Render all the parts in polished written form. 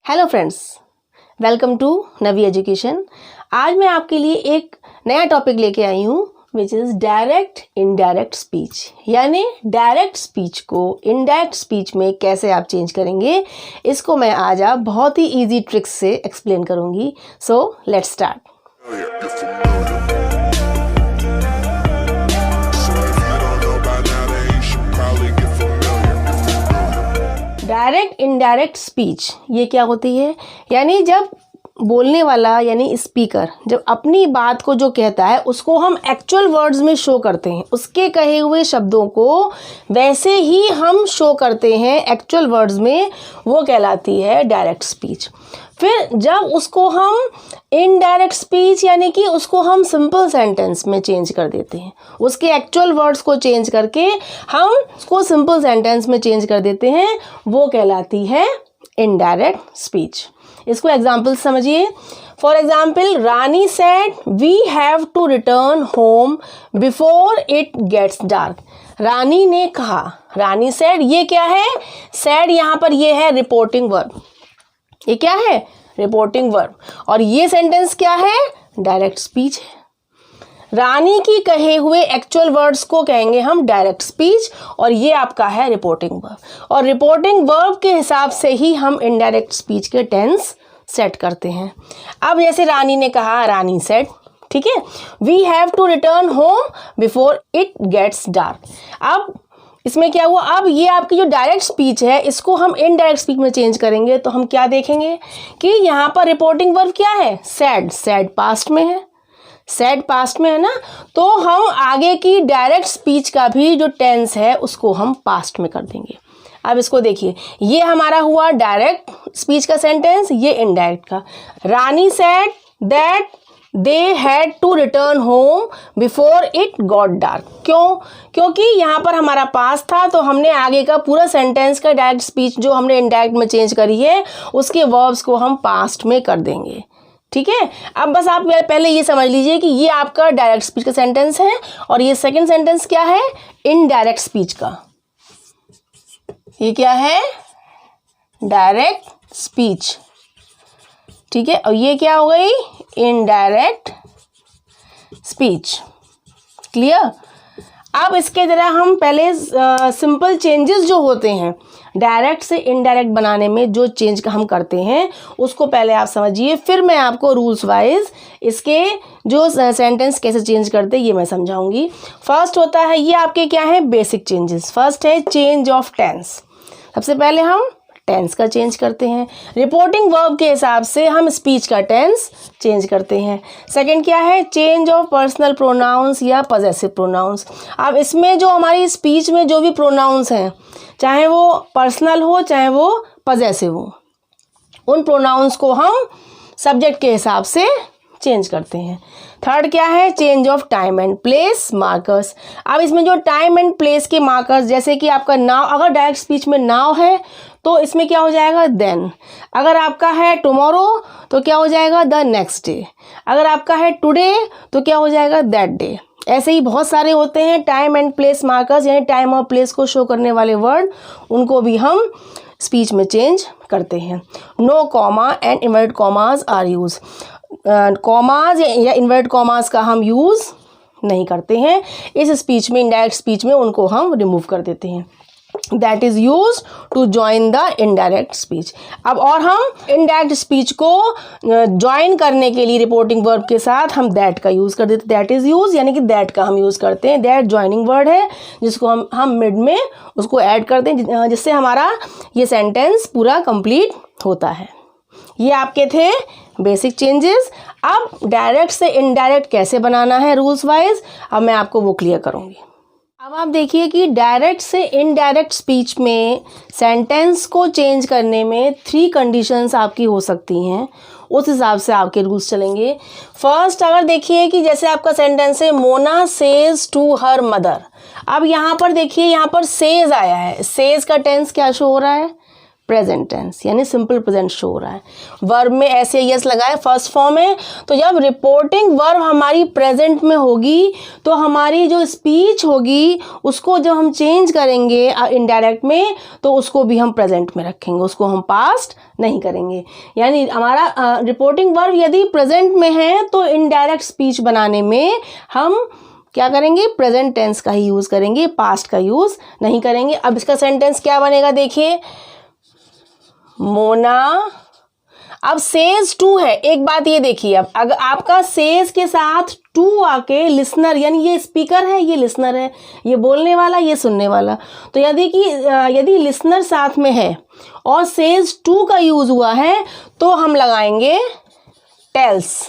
Hello friends, welcome to Navi education. आज मैं आपके लिए एक नया टॉपिक लेके आई हूँ which is direct indirect speech. यानी डायरेक्ट स्पीच को इनडायरेक्ट स्पीच में कैसे आप चेंज करेंगे, इसको मैं आज आप बहुत ही इजी ट्रिक्स से एक्सप्लेन करूँगी। So let's start. Direct indirect speech ये क्या होती है? यानी जब बोलने वाला यानी स्पीकर जब अपनी बात को जो कहता है उसको हम एक्चुअल वर्ड्स में शो करते हैं, उसके कहे हुए शब्दों को वैसे ही हम शो करते हैं एक्चुअल वर्ड्स में, वो कहलाती है डायरेक्ट स्पीच। फिर जब उसको हम इनडायरेक्ट स्पीच यानी कि उसको हम सिंपल सेंटेंस में चेंज कर देते हैं, उसके एक्चुअल वर्ड्स को चेंज करके हम उसको सिंपल सेंटेंस में चेंज कर देते हैं, वो कहलाती है इनडायरेक्ट स्पीच। इसको एग्जाम्पल समझिए। For example, Rani said we have to return home before it gets dark. Rani ने कहा, रानी सेड, ये क्या है? सेड यहाँ पर ये है रिपोर्टिंग वर्ब। ये क्या है? Reporting verb. और ये सेंटेंस क्या है? डायरेक्ट स्पीच है। रानी की कहे हुए एक्चुअल वर्ड्स को कहेंगे हम डायरेक्ट स्पीच, और ये आपका है रिपोर्टिंग वर्ब। और रिपोर्टिंग वर्ब के हिसाब से ही हम इनडायरेक्ट स्पीच के टेंस सेट करते हैं। अब जैसे रानी ने कहा, रानी सेड, ठीक है, we have to return home before it gets dark. अब इसमें क्या हुआ? अब ये आपकी जो डायरेक्ट स्पीच है इसको हम इनडायरेक्ट स्पीच में चेंज करेंगे तो हम क्या देखेंगे कि यहाँ पर रिपोर्टिंग वर्ब क्या है? सेड। सेड पास्ट में है, सेड पास्ट में है ना, तो हम आगे की डायरेक्ट स्पीच का भी जो टेंस है उसको हम पास्ट में कर देंगे। अब इसको देखिए, ये हमारा हुआ डायरेक्ट स्पीच का सेंटेंस, ये इनडायरेक्ट का। Rani said that they had to return home before it got dark. क्यों? क्योंकि यहाँ पर हमारा पास्ट था तो हमने आगे का पूरा सेंटेंस का डायरेक्ट स्पीच जो हमने इनडायरेक्ट में चेंज करी है उसके वर्ब्स को हम पास्ट में कर देंगे। ठीक है, अब बस आप पहले ये समझ लीजिए कि ये आपका डायरेक्ट स्पीच का सेंटेंस है और ये सेकंड सेंटेंस क्या है? इनडायरेक्ट स्पीच का। ये क्या है? Direct speech. ठीक है, और ये क्या हो गई? Indirect speech. क्लियर? अब इसके जरा हम पहले सिंपल चेंजेस जो होते हैं डायरेक्ट से इनडायरेक्ट बनाने में, जो चेंज हम करते हैं उसको पहले आप समझिए, फिर मैं आपको रूल्स वाइज इसके जो सेंटेंस कैसे चेंज करते हैं ये मैं समझाऊंगी। फर्स्ट होता है, ये आपके क्या है? Basic changes. फर्स्ट है चेंज ऑफ टेंस। सबसे पहले हम टेंस का चेंज करते हैं, रिपोर्टिंग वर्ब के हिसाब से हम स्पीच का टेंस चेंज करते हैं। सेकंड क्या है? चेंज ऑफ पर्सनल प्रोनाउंस या पॉजेसिव प्रोनाउंस। अब इसमें जो हमारी स्पीच में जो भी प्रोनाउंस हैं, चाहे वो पर्सनल हो चाहे वो पॉजेसिव हो, उन प्रोनाउंस को हम सब्जेक्ट के हिसाब से चेंज करते हैं। थर्ड क्या है? Change of time and place markers. अब इसमें जो टाइम एंड प्लेस के मार्कर्स, जैसे कि आपका नाउ, अगर डायरेक्ट स्पीच में नाउ है तो इसमें क्या हो जाएगा? देन। अगर आपका है टुमारो तो क्या हो जाएगा? The next day. अगर आपका है टुडे तो क्या हो जाएगा? That day. ऐसे ही बहुत सारे होते हैं टाइम एंड प्लेस मार्कर्स, यानी टाइम और प्लेस को शो करने वाले वर्ड, उनको भी हम स्पीच में चेंज करते हैं। No comma and inverted commas are use. Commas या इन्वर्टेड कॉमास का हम यूज़ नहीं करते हैं इस स्पीच में। इनडायरेक्ट स्पीच में उनको हम रिमूव कर देते हैं। That is use to join the indirect speech. अब और हम इनडायरेक्ट स्पीच को ज्वाइन करने के लिए रिपोर्टिंग वर्ब के साथ हम दैट का यूज़ कर देते हैं। दैट इज़ यूज यानी कि दैट का हम यूज़ करते हैं। दैट ज्वाइनिंग वर्ड है जिसको हम मिड में उसको ऐड करते हैं, जिससे हमारा ये सेंटेंस पूरा कंप्लीट होता है। ये आपके थे बेसिक चेंजेस। अब डायरेक्ट से इनडायरेक्ट कैसे बनाना है रूल्स वाइज, अब मैं आपको वो क्लियर करूँगी। अब आप देखिए कि डायरेक्ट से इनडायरेक्ट स्पीच में सेंटेंस को चेंज करने में 3 कंडीशंस आपकी हो सकती हैं, उस हिसाब से आपके रूल्स चलेंगे। फर्स्ट, अगर देखिए कि जैसे आपका सेंटेंस है, Mona says to her mother. अब यहाँ पर देखिए, यहाँ पर सेज आया है, सेज का टेंस क्या शो हो रहा है? प्रेजेंट टेंस, यानी सिंपल प्रेजेंट शो हो रहा है। वर्ब में ऐसे यस लगाए फर्स्ट फॉर्म है, तो जब रिपोर्टिंग वर्ब हमारी प्रेजेंट में होगी तो हमारी जो स्पीच होगी उसको जब हम चेंज करेंगे इनडायरेक्ट में तो उसको भी हम प्रेजेंट में रखेंगे, उसको हम पास्ट नहीं करेंगे। यानी हमारा रिपोर्टिंग वर्ब यदि प्रेजेंट में है तो इनडायरेक्ट स्पीच बनाने में हम क्या करेंगे, प्रेजेंट टेंस का ही यूज़ करेंगे, पास्ट का यूज़ नहीं करेंगे। अब इसका सेंटेंस क्या बनेगा देखिए, मोना अब सेज टू है। एक बात ये देखिए, अब अगर आपका सेज के साथ टू आके लिसनर, यानी ये स्पीकर है, ये लिसनर है, ये बोलने वाला, ये सुनने वाला, तो यदि लिसनर साथ में है और सेज टू का यूज़ हुआ है तो हम लगाएंगे टेल्स,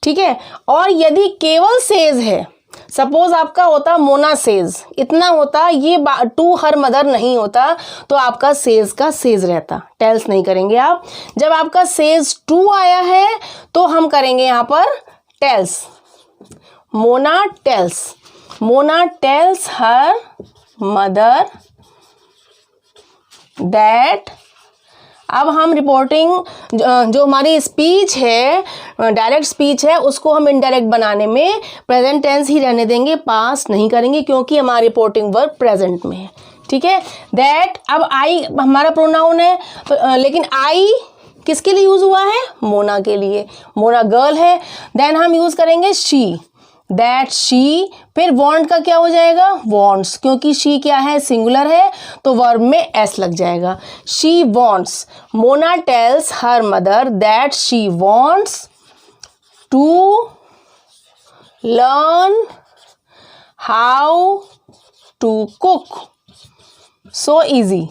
ठीक है। और यदि केवल सेज है, सपोज आपका होता मोना सेज, इतना होता, ये टू हर मदर नहीं होता, तो आपका सेज का सेज रहता, टेल्स नहीं करेंगे आप। जब आपका सेज टू आया है तो हम करेंगे यहाँ पर tells, Mona tells her mother that. अब हम रिपोर्टिंग जो हमारी स्पीच है, डायरेक्ट स्पीच है, उसको हम इनडायरेक्ट बनाने में प्रेजेंट टेंस ही रहने देंगे, पास्ट नहीं करेंगे, क्योंकि हमारी रिपोर्टिंग वर्ब प्रेजेंट में है, ठीक है। दैट, अब आई हमारा प्रोनाउन है तो लेकिन आई किसके लिए यूज़ हुआ है, मोना के लिए, मोना गर्ल है। देन हम यूज़ करेंगे शी, दैट शी, फिर वॉन्ट का क्या हो जाएगा, वॉन्ट्स, क्योंकि शी क्या है, सिंगुलर है, तो वर्ब में एस लग जाएगा, she wants. Mona tells her mother that she wants to learn how to cook. So easy,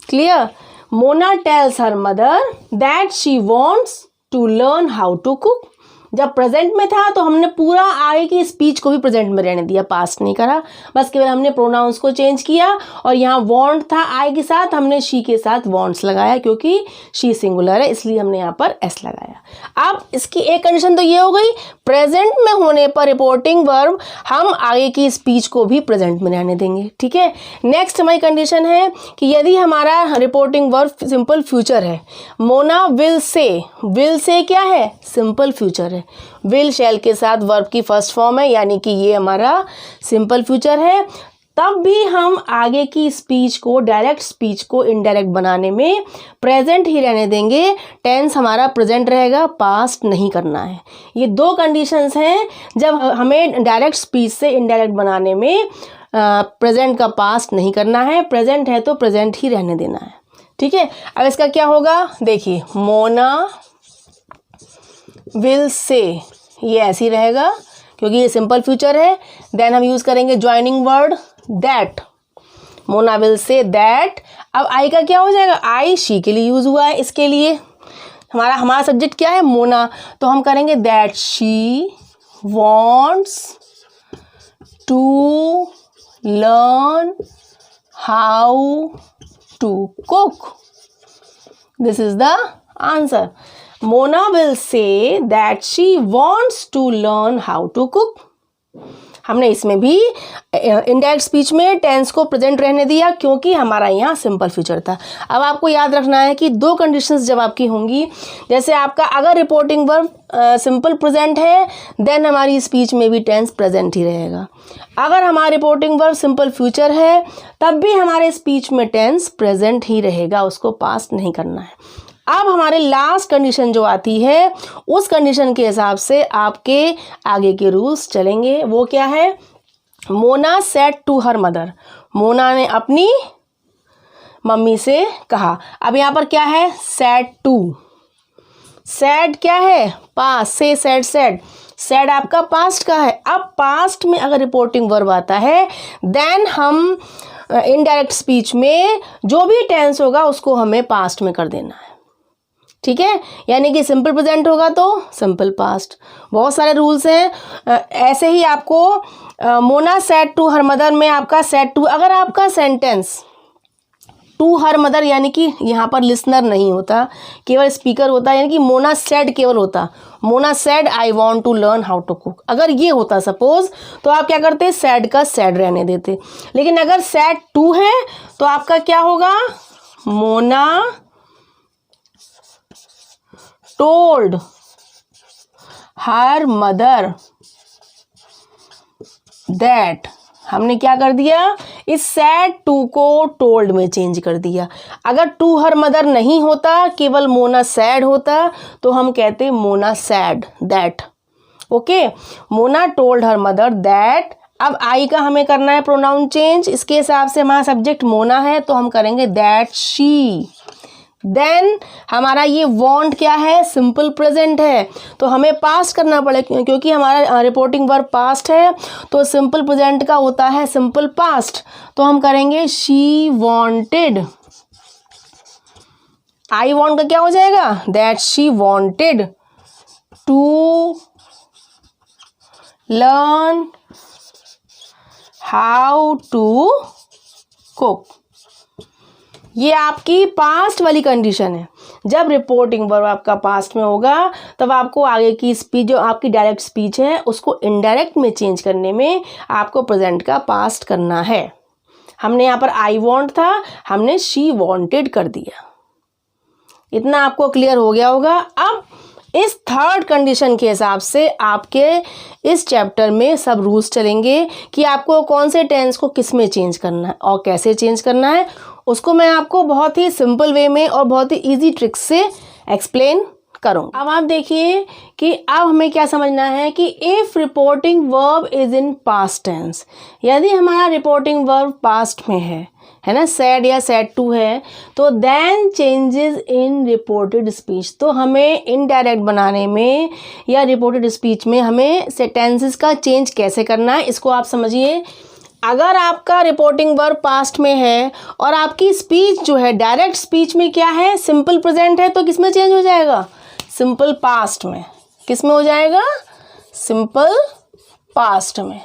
clear. Mona tells her mother that she wants to learn how to cook. जब present में था तो हमने पूरा आगे की स्पीच को भी प्रेजेंट में रहने दिया, पास्ट नहीं करा, बस केवल हमने प्रोनाउंस को चेंज किया। और यहाँ वॉन्ट था आई के साथ, हमने शी के साथ वॉन्ट्स लगाया, क्योंकि शी सिंगुलर है इसलिए हमने यहाँ पर एस लगाया। अब इसकी एक कंडीशन तो ये हो गई, प्रेजेंट में होने पर रिपोर्टिंग वर्ब हम आगे की स्पीच को भी प्रेजेंट में रहने देंगे, ठीक है। नेक्स्ट हमारी कंडीशन है कि यदि हमारा रिपोर्टिंग वर्ब सिंपल फ्यूचर है, मोना विल से क्या है, सिंपल फ्यूचर है, विल शैल के साथ वर्ब की फर्स्ट फॉर्म है, यानी कि ये हमारा सिंपल फ्यूचर है, तब भी हम आगे की स्पीच को, डायरेक्ट स्पीच को इनडायरेक्ट बनाने में प्रेजेंट ही रहने देंगे, टेंस हमारा प्रेजेंट रहेगा, पास्ट नहीं करना है। ये दो कंडीशंस हैं जब हमें डायरेक्ट स्पीच से इनडायरेक्ट बनाने में प्रेजेंट का पास्ट नहीं करना है, प्रेजेंट है तो प्रेजेंट ही रहने देना है, ठीक है। अब इसका क्या होगा देखिए, मोना विल से, ये ऐसे ही रहेगा क्योंकि ये सिंपल फ्यूचर है। देन हम यूज़ करेंगे joining word that, Mona will say that. अब आई का क्या हो जाएगा, आई शी के लिए यूज़ हुआ है, इसके लिए हमारा सब्जेक्ट क्या है, मोना, तो हम करेंगे that she wants to learn how to cook. This is the answer. Mona will say that she wants to learn how to cook. हमने इसमें भी इनडायरेक्ट स्पीच में टेंस को प्रेजेंट रहने दिया, क्योंकि हमारा यहाँ सिंपल फ्यूचर था। अब आपको याद रखना है कि दो कंडीशंस जब आपकी होंगी, जैसे आपका अगर रिपोर्टिंग वर्ब सिंपल प्रेजेंट है, देन हमारी स्पीच में भी टेंस प्रेजेंट ही रहेगा। अगर हमारा रिपोर्टिंग वर्ब सिंपल फ्यूचर है, तब भी हमारे स्पीच में टेंस प्रेजेंट ही रहेगा, उसको पास्ट नहीं करना है। अब हमारे लास्ट कंडीशन जो आती है, उस कंडीशन के हिसाब से आपके आगे के रूल्स चलेंगे। वो क्या है, Mona said to her mother, Mona ने अपनी मम्मी से कहा। अब यहाँ पर क्या है, सेड टू, सेड क्या है, पास्ट, से सेड आपका पास्ट का है। अब पास्ट में अगर रिपोर्टिंग वर्ब आता है, देन हम इनडायरेक्ट स्पीच में जो भी टेंस होगा उसको हमें पास्ट में कर देना है, ठीक है। यानी कि सिंपल प्रेजेंट होगा तो सिंपल पास्ट। बहुत सारे रूल्स हैं। ऐसे ही आपको Mona said to her mother में आपका सेड टू, अगर आपका सेंटेंस टू हर मदर यानी कि यहाँ पर लिसनर नहीं होता, केवल स्पीकर होता है, यानी कि मोना सेड केवल होता, Mona said I want to learn how to cook. अगर ये होता सपोज तो आप क्या करते, सैड का सैड रहने देते। लेकिन अगर सैड टू है तो आपका क्या होगा, Mona told her mother that. हमने क्या कर दिया, इस सैड टू को टोल्ड में चेंज कर दिया। अगर टू हर मदर नहीं होता, केवल मोना सैड होता, तो हम कहते Mona sad that. Okay, Mona told her mother that. अब आई का हमें करना है प्रोनाउन चेंज। इसके हिसाब से हमारा सब्जेक्ट मोना है तो हम करेंगे दैट शी। देन हमारा ये वांट क्या है, सिंपल प्रेजेंट है, तो हमें पास्ट करना पड़ेगा क्योंकि हमारा रिपोर्टिंग वर्ब पास्ट है, तो सिंपल प्रेजेंट का होता है सिंपल पास्ट, तो हम करेंगे शी वांटेड। आई वांट का क्या हो जाएगा, that she wanted to learn how to cook. ये आपकी पास्ट वाली कंडीशन है। जब रिपोर्टिंग वर्ब आपका पास्ट में होगा तब आपको आगे की स्पीच, जो आपकी डायरेक्ट स्पीच है, उसको इनडायरेक्ट में चेंज करने में आपको प्रेजेंट का पास्ट करना है। हमने यहाँ पर आई वॉन्ट था, हमने शी वॉन्टेड कर दिया। इतना आपको क्लियर हो गया होगा। अब इस थर्ड कंडीशन के हिसाब से आपके इस चैप्टर में सब रूल्स चलेंगे कि आपको कौन से टेंस को किस में चेंज करना है और कैसे चेंज करना है। उसको मैं आपको बहुत ही सिंपल वे में और बहुत ही इजी ट्रिक्स से एक्सप्लेन करूँगा। अब आप देखिए कि अब हमें क्या समझना है कि if reporting verb is in past tense, यदि हमारा रिपोर्टिंग वर्ब पास्ट में है ना, सैड या सैड टू है, तो then changes in reported speech, तो हमें इनडायरेक्ट बनाने में या रिपोर्टेड स्पीच में हमें सेंटेंसेस का चेंज कैसे करना है, इसको आप समझिए। अगर आपका रिपोर्टिंग वर्ब पास्ट में है और आपकी स्पीच जो है डायरेक्ट स्पीच में क्या है, सिंपल प्रेजेंट है, तो किस में चेंज हो जाएगा, सिंपल पास्ट में। किस में हो जाएगा, सिंपल पास्ट में।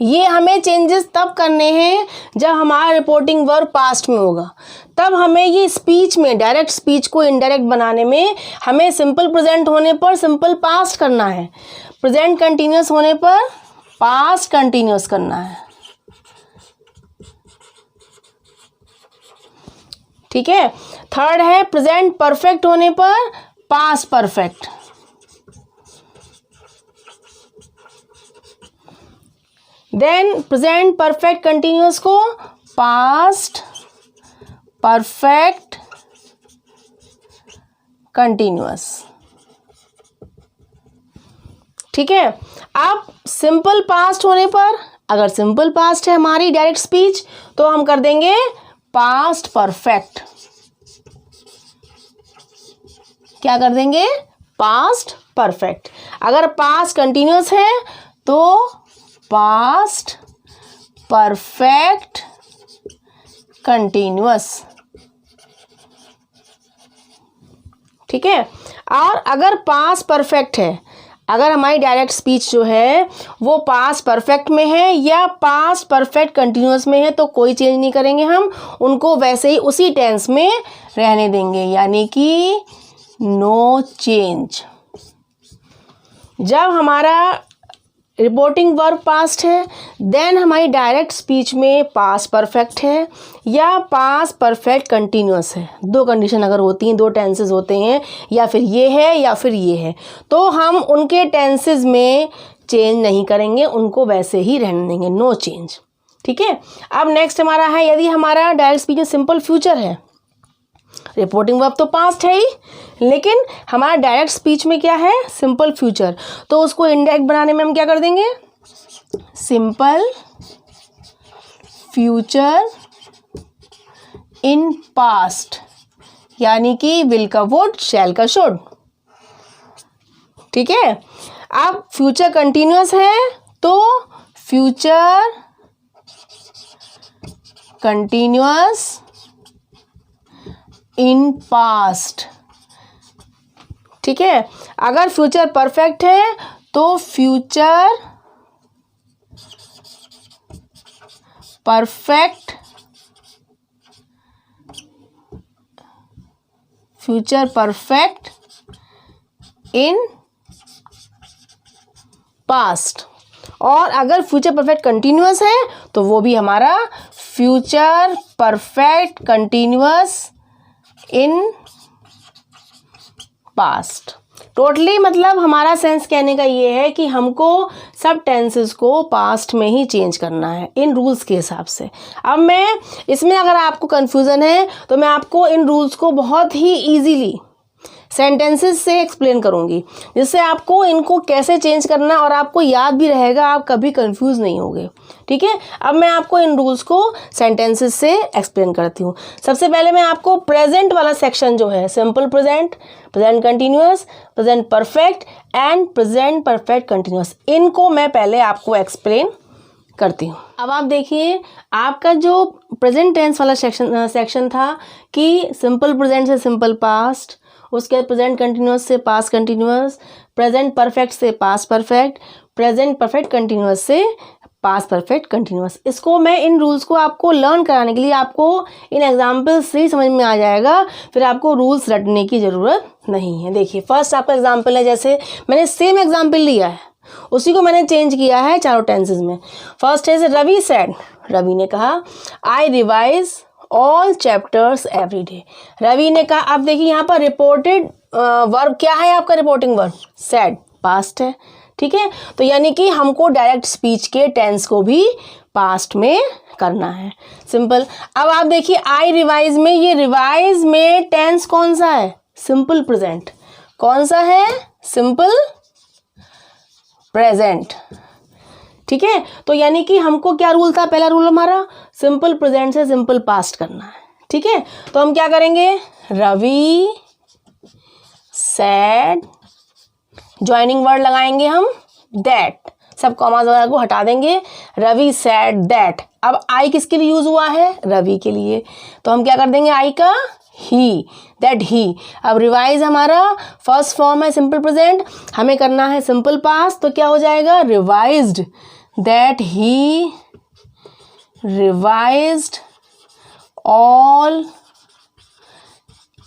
ये हमें चेंजेस तब करने हैं जब हमारा रिपोर्टिंग वर्ब पास्ट में होगा। तब हमें ये स्पीच में, डायरेक्ट स्पीच को इनडायरेक्ट बनाने में हमें सिंपल प्रेजेंट होने पर सिंपल पास्ट करना है, प्रेजेंट कंटिन्यूअस होने पर पास्ट कंटिन्यूअस करना है। ठीक है। थर्ड है प्रेजेंट परफेक्ट होने पर past perfect. Then present perfect continuous को पास्ट परफेक्ट कंटिन्यूअस। ठीक है। अब सिंपल पास्ट होने पर, अगर सिंपल पास्ट है हमारी डायरेक्ट स्पीच, तो हम कर देंगे पास्ट परफेक्ट। क्या कर देंगे, पास्ट परफेक्ट। अगर पास्ट कंटिन्यूअस है तो पास्ट परफेक्ट कंटिन्यूअस। ठीक है। और अगर पास्ट परफेक्ट है, अगर हमारी डायरेक्ट स्पीच जो है वो पास्ट परफेक्ट में है या पास्ट परफेक्ट कंटिन्यूअस में है, तो कोई चेंज नहीं करेंगे, हम उनको वैसे ही उसी टेंस में रहने देंगे, यानी कि नो चेंज। जब हमारा रिपोर्टिंग वर्ब पास्ट है, देन हमारी डायरेक्ट स्पीच में पास्ट परफेक्ट है या पास्ट परफेक्ट कंटिन्यूअस है। दो कंडीशन अगर होती हैं, दो टेंसेस होते हैं, या फिर ये है या फिर ये है, तो हम उनके टेंसेस में चेंज नहीं करेंगे, उनको वैसे ही रहने देंगे, नो चेंज। ठीक है। अब नेक्स्ट हमारा है, यदि हमारा डायरेक्ट स्पीच में सिंपल फ्यूचर है, रिपोर्टिंग वर्ब तो पास्ट है ही, लेकिन हमारा डायरेक्ट स्पीच में क्या है, सिंपल फ्यूचर, तो उसको इनडायरेक्ट बनाने में हम क्या कर देंगे, सिंपल फ्यूचर इन पास्ट, यानी कि विल का वुड, शैल का शुड। ठीक है। अब फ्यूचर कंटिन्यूअस है तो फ्यूचर कंटिन्यूअस इन पास्ट। ठीक है। अगर फ्यूचर परफेक्ट है तो future perfect future perfect in past. और अगर फ्यूचर परफेक्ट कंटिन्यूअस है तो वो भी हमारा future perfect continuous in past. Totally मतलब हमारा सेंस कहने का ये है कि हमको सब टेंसेस को पास्ट में ही चेंज करना है इन रूल्स के हिसाब से। अब मैं इसमें अगर आपको कन्फ्यूज़न है तो मैं आपको इन रूल्स को बहुत ही इजीली सेंटेंसेस से एक्सप्लेन करूंगी, जिससे आपको इनको कैसे चेंज करना और आपको याद भी रहेगा, आप कभी कंफ्यूज नहीं होगे। ठीक है, अब मैं आपको इन रूल्स को सेंटेंसेस से एक्सप्लेन करती हूँ। सबसे पहले मैं आपको प्रेजेंट वाला सेक्शन जो है, simple present, present continuous, present perfect and present perfect continuous, इनको मैं पहले आपको एक्सप्लेन करती हूँ। अब आप देखिए, आपका जो प्रेजेंट टेंस वाला सेक्शन था कि सिंपल प्रेजेंट से सिंपल पास्ट, उसके बाद प्रेजेंट कंटिन्यूअस से पास्ट कंटिन्यूअस, प्रेजेंट परफेक्ट से past perfect, present perfect continuous से पास्ट परफेक्ट कंटिन्यूअस। इसको मैं इन रूल्स को आपको लर्न कराने के लिए, आपको इन एग्जाम्पल्स से ही समझ में आ जाएगा, फिर आपको रूल्स रटने की ज़रूरत नहीं है। देखिए, फर्स्ट आपका एग्जाम्पल है, जैसे मैंने सेम एग्जाम्पल लिया है, उसी को मैंने चेंज किया है चारों टेंसेस में। फर्स्ट है रवि सेड, रवि ने कहा I revise all chapters every day. Ravi ने कहा, अब देखिए यहाँ पर रिपोर्टेड वर्ब क्या है आपका, रिपोर्टिंग वर्ब सेड, पास्ट है। ठीक है, तो यानी कि हमको डायरेक्ट स्पीच के टेंस को भी पास्ट में करना है, सिंपल। अब आप देखिए आई रिवाइज में, ये रिवाइज में टेंस कौन सा है, सिंपल प्रेजेंट। कौन सा है, सिंपल प्रेजेंट। ठीक है, तो यानी कि हमको क्या रूल था, पहला रूल हमारा सिंपल प्रेजेंट से सिंपल पास्ट करना है। ठीक है, तो हम क्या करेंगे, रवि सेड, ज्वाइनिंग वर्ड लगाएंगे हम दैट, सब कॉमास वगैरह को हटा देंगे, रवि सेड दैट। अब आई किसके लिए यूज हुआ है, रवि के लिए, तो हम क्या कर देंगे आई का ही, दैट ही। अब रिवाइज हमारा फर्स्ट फॉर्म है सिंपल प्रेजेंट, हमें करना है सिंपल पास्ट, तो क्या हो जाएगा, revised, that he revised all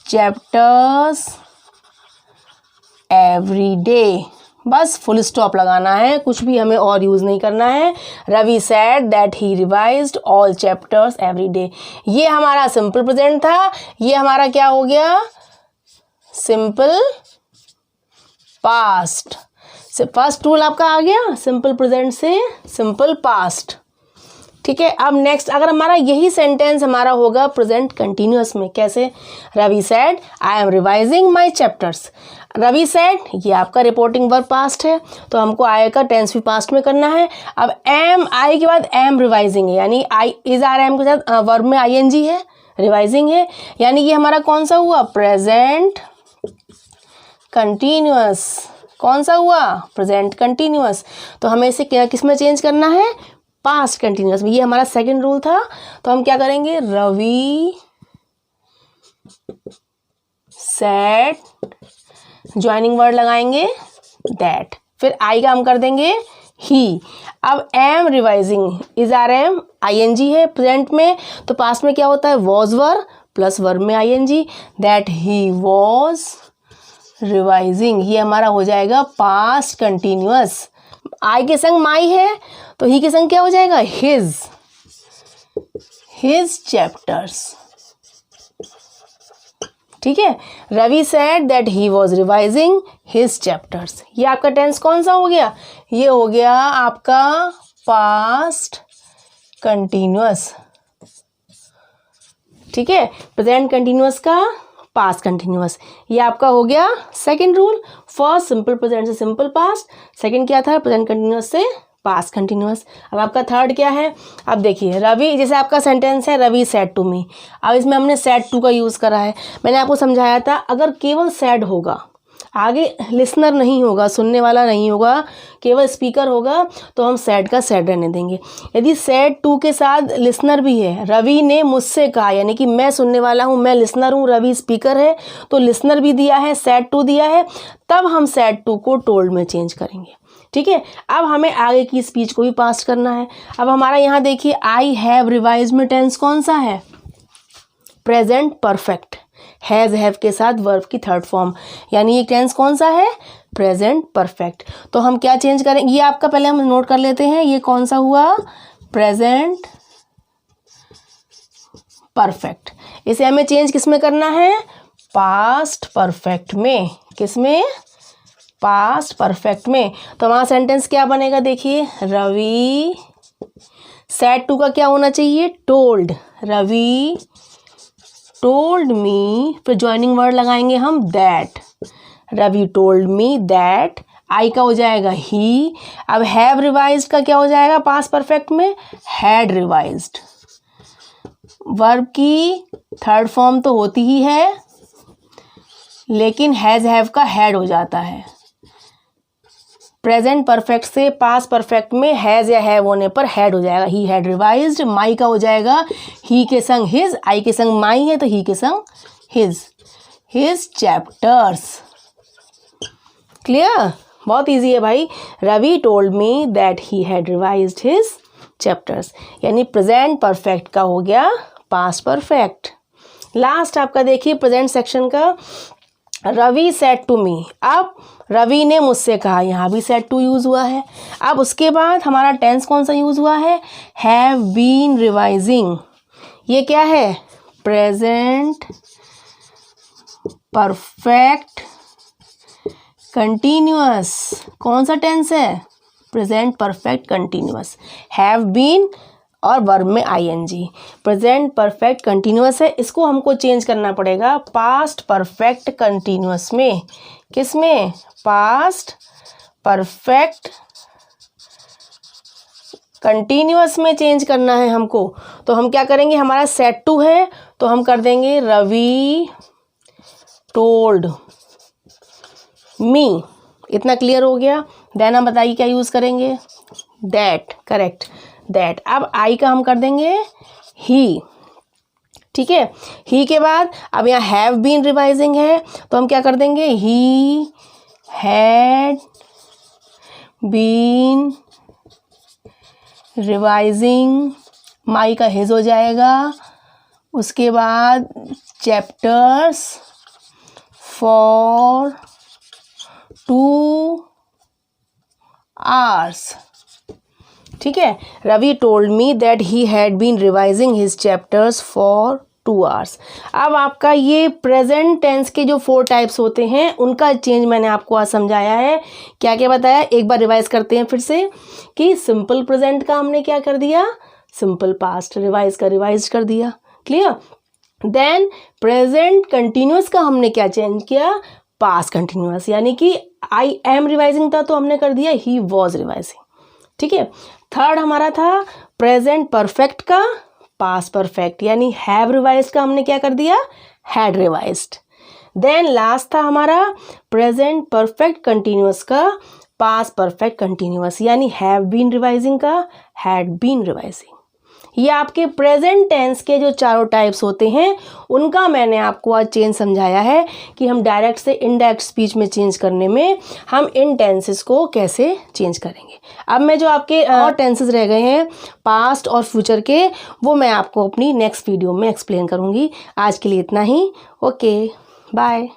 chapters every day. बस फुल स्टॉप लगाना है, कुछ भी हमें और यूज़ नहीं करना है। Ravi said that he revised all chapters every day, ये हमारा सिंपल प्रेजेंट था, ये हमारा क्या हो गया, सिंपल पास्ट। फर्स्ट रूल आपका आ गया, सिंपल प्रेजेंट से सिंपल पास्ट। ठीक है, अब नेक्स्ट अगर हमारा यही सेंटेंस हमारा होगा प्रेजेंट कंटिन्यूअस में, कैसे, Ravi said I am revising my chapters. Ravi said, ये आपका रिपोर्टिंग वर्ब पास्ट है, तो हमको आई का टेंस भी पास्ट में करना है। अब एम, आई के बाद एम रिवाइजिंग है, यानी आई इज आर एम के साथ वर्ब में आईएनजी है, रिवाइजिंग है, यानी ये हमारा कौन सा हुआ, प्रेजेंट कंटिन्यूअस। कौन सा हुआ, प्रेजेंट कंटिन्यूअस। तो हमें इसे किस में चेंज करना है, पास्ट कंटिन्यूअस में। ये हमारा सेकंड रूल था, तो हम क्या करेंगे, रवि सेड, ज्वाइनिंग वर्ड लगाएंगे दैट, फिर आई का हम कर देंगे ही। अब am revising, is are am ING है प्रेजेंट में, तो पास्ट में क्या होता है, वॉज वर्ब प्लस वर्ब में ING, that he was revising, ये हमारा हो जाएगा पास्ट कंटिन्यूअस। आई के संग माई है, तो ही के संग क्या हो जाएगा, हिज चैप्टर्स। ठीक है, Ravi said that he was revising his chapters, ये आपका टेंस कौन सा हो गया, ये हो गया आपका पास्ट कंटिन्यूअस। ठीक है, प्रेजेंट कंटिन्यूअस का पास्ट कंटिन्यूअस, ये आपका हो गया second rule. First simple present से सिंपल पास्ट, सेकंड क्या था, प्रेजेंट कंटिन्यूअस से पास्ट कंटिन्यूअस। अब आपका थर्ड क्या है, अब देखिए रवि, जैसे आपका सेंटेंस है रवि सैड टू मी, अब इसमें हमने सैड टू का यूज़ करा है। मैंने आपको समझाया था अगर केवल सैड होगा, आगे लिसनर नहीं होगा, सुनने वाला नहीं होगा, केवल स्पीकर होगा, तो हम सैड का सैड रहने देंगे। यदि सैड टू के साथ लिसनर भी है, रवि ने मुझसे कहा, यानी कि मैं सुनने वाला हूँ, मैं लिसनर हूँ, रवि स्पीकर है, तो लिसनर भी दिया है, सैड टू दिया है, तब हम सैड टू को टोल्ड में चेंज करेंगे। ठीक है, अब हमें आगे की स्पीच को भी पास्ट करना है। अब हमारा यहाँ देखिए आई हैव रिवाइज में टेंस कौन सा है, प्रेजेंट परफेक्ट। हैज़ हैव के साथ वर्ब की थर्ड फॉर्म, यानी ये टेंस कौन सा है, प्रेजेंट परफेक्ट। तो हम क्या चेंज करेंगे, ये आपका पहले हम नोट कर लेते हैं, ये कौन सा हुआ, प्रेजेंट परफेक्ट। इसे हमें चेंज किस में करना है, पास्ट परफेक्ट में। किस में, पास्ट परफेक्ट में। तो वहाँ सेंटेंस क्या बनेगा, देखिए, रवि सेड टू का क्या होना चाहिए, टोल्ड, रवि टोल्ड मी, फिर ज्वाइनिंग वर्ड लगाएंगे हम that, Ravi told me that, I का हो जाएगा ही। अब हैव रिवाइज्ड का क्या हो जाएगा पास्ट परफेक्ट में, हैड रिवाइज्ड। वर्ब की थर्ड फॉर्म तो होती ही है, लेकिन हैज हैव का हैड हो जाता है। प्रेजेंट परफेक्ट से पास्ट परफेक्ट में हैज या हैव होने पर हैड हो जाएगा, ही हैड रिवाइज्ड। माई का हो जाएगा ही के संग हिज, आई के संग माई है तो ही के संग हिज चैप्टर्स। क्लियर, बहुत इजी है भाई। Ravi told me that he had revised his chapters, यानी प्रेजेंट परफेक्ट का हो गया पास्ट परफेक्ट। लास्ट आपका देखिए प्रेजेंट सेक्शन का, रवि सेड टू मी। अब रवि ने मुझसे कहा, यहाँ भी सेड टू यूज़ हुआ है। अब उसके बाद हमारा टेंस कौन सा यूज़ हुआ है, हैव बीन रिवाइजिंग। ये क्या है, प्रेजेंट परफेक्ट कंटिन्यूअस। कौन सा टेंस है, present perfect continuous. Have been और वर्ब में आईएनजी, प्रेजेंट परफेक्ट कंटिन्यूअस है, इसको हमको चेंज करना पड़ेगा पास्ट परफेक्ट कंटिन्यूअस में। किस में, पास्ट परफेक्ट कंटिन्यूअस में चेंज करना है हमको। तो हम क्या करेंगे, हमारा सेड टू है तो हम कर देंगे रवि टोल्ड मी। इतना क्लियर हो गया। देन हम बताइए क्या यूज़ करेंगे, दैट, करेक्ट, दैट। अब आई का हम कर देंगे ही, ठीक है। ही के बाद अब यहाँ हैव बीन रिवाइजिंग है तो हम क्या कर देंगे, ही हैड बीन रिवाइजिंग, माई का हिज हो जाएगा। उसके बाद चैप्टर्स फॉर 2 hours, ठीक है। Ravi told me that he had been revising his chapters for 2 hours। अब आपका ये प्रेजेंट टेंस के जो 4 टाइप्स होते हैं उनका चेंज मैंने आपको आज समझाया है। क्या क्या बताया, एक बार रिवाइज करते हैं फिर से, कि सिंपल प्रेजेंट का हमने क्या कर दिया, सिंपल पास्ट, रिवाइज का रिवाइज कर दिया, क्लियर। देन प्रेजेंट कंटिन्यूअस का हमने क्या चेंज किया, पास्ट कंटिन्यूअस, यानी कि आई एम रिवाइजिंग था तो हमने कर दिया ही वॉज रिवाइजिंग, ठीक है। थर्ड हमारा था प्रेजेंट परफेक्ट का पास्ट परफेक्ट, यानी हैव रिवाइज्ड का हमने क्या कर दिया, हैड रिवाइज्ड। देन लास्ट था हमारा प्रेजेंट परफेक्ट कंटिन्यूअस का पास्ट परफेक्ट कंटिन्यूअस, यानी हैव बीन रिवाइजिंग का हैड बीन रिवाइजिंग। ये आपके प्रेजेंट टेंस के जो चारों टाइप्स होते हैं उनका मैंने आपको आज चेंज समझाया है कि हम डायरेक्ट से इनडायरेक्ट स्पीच में चेंज करने में हम इन टेंसेस को कैसे चेंज करेंगे। अब मैं जो आपके और टेंसेस रह गए हैं पास्ट और फ्यूचर के, वो मैं आपको अपनी नेक्स्ट वीडियो में एक्सप्लेन करूँगी। आज के लिए इतना ही, ओके बाय।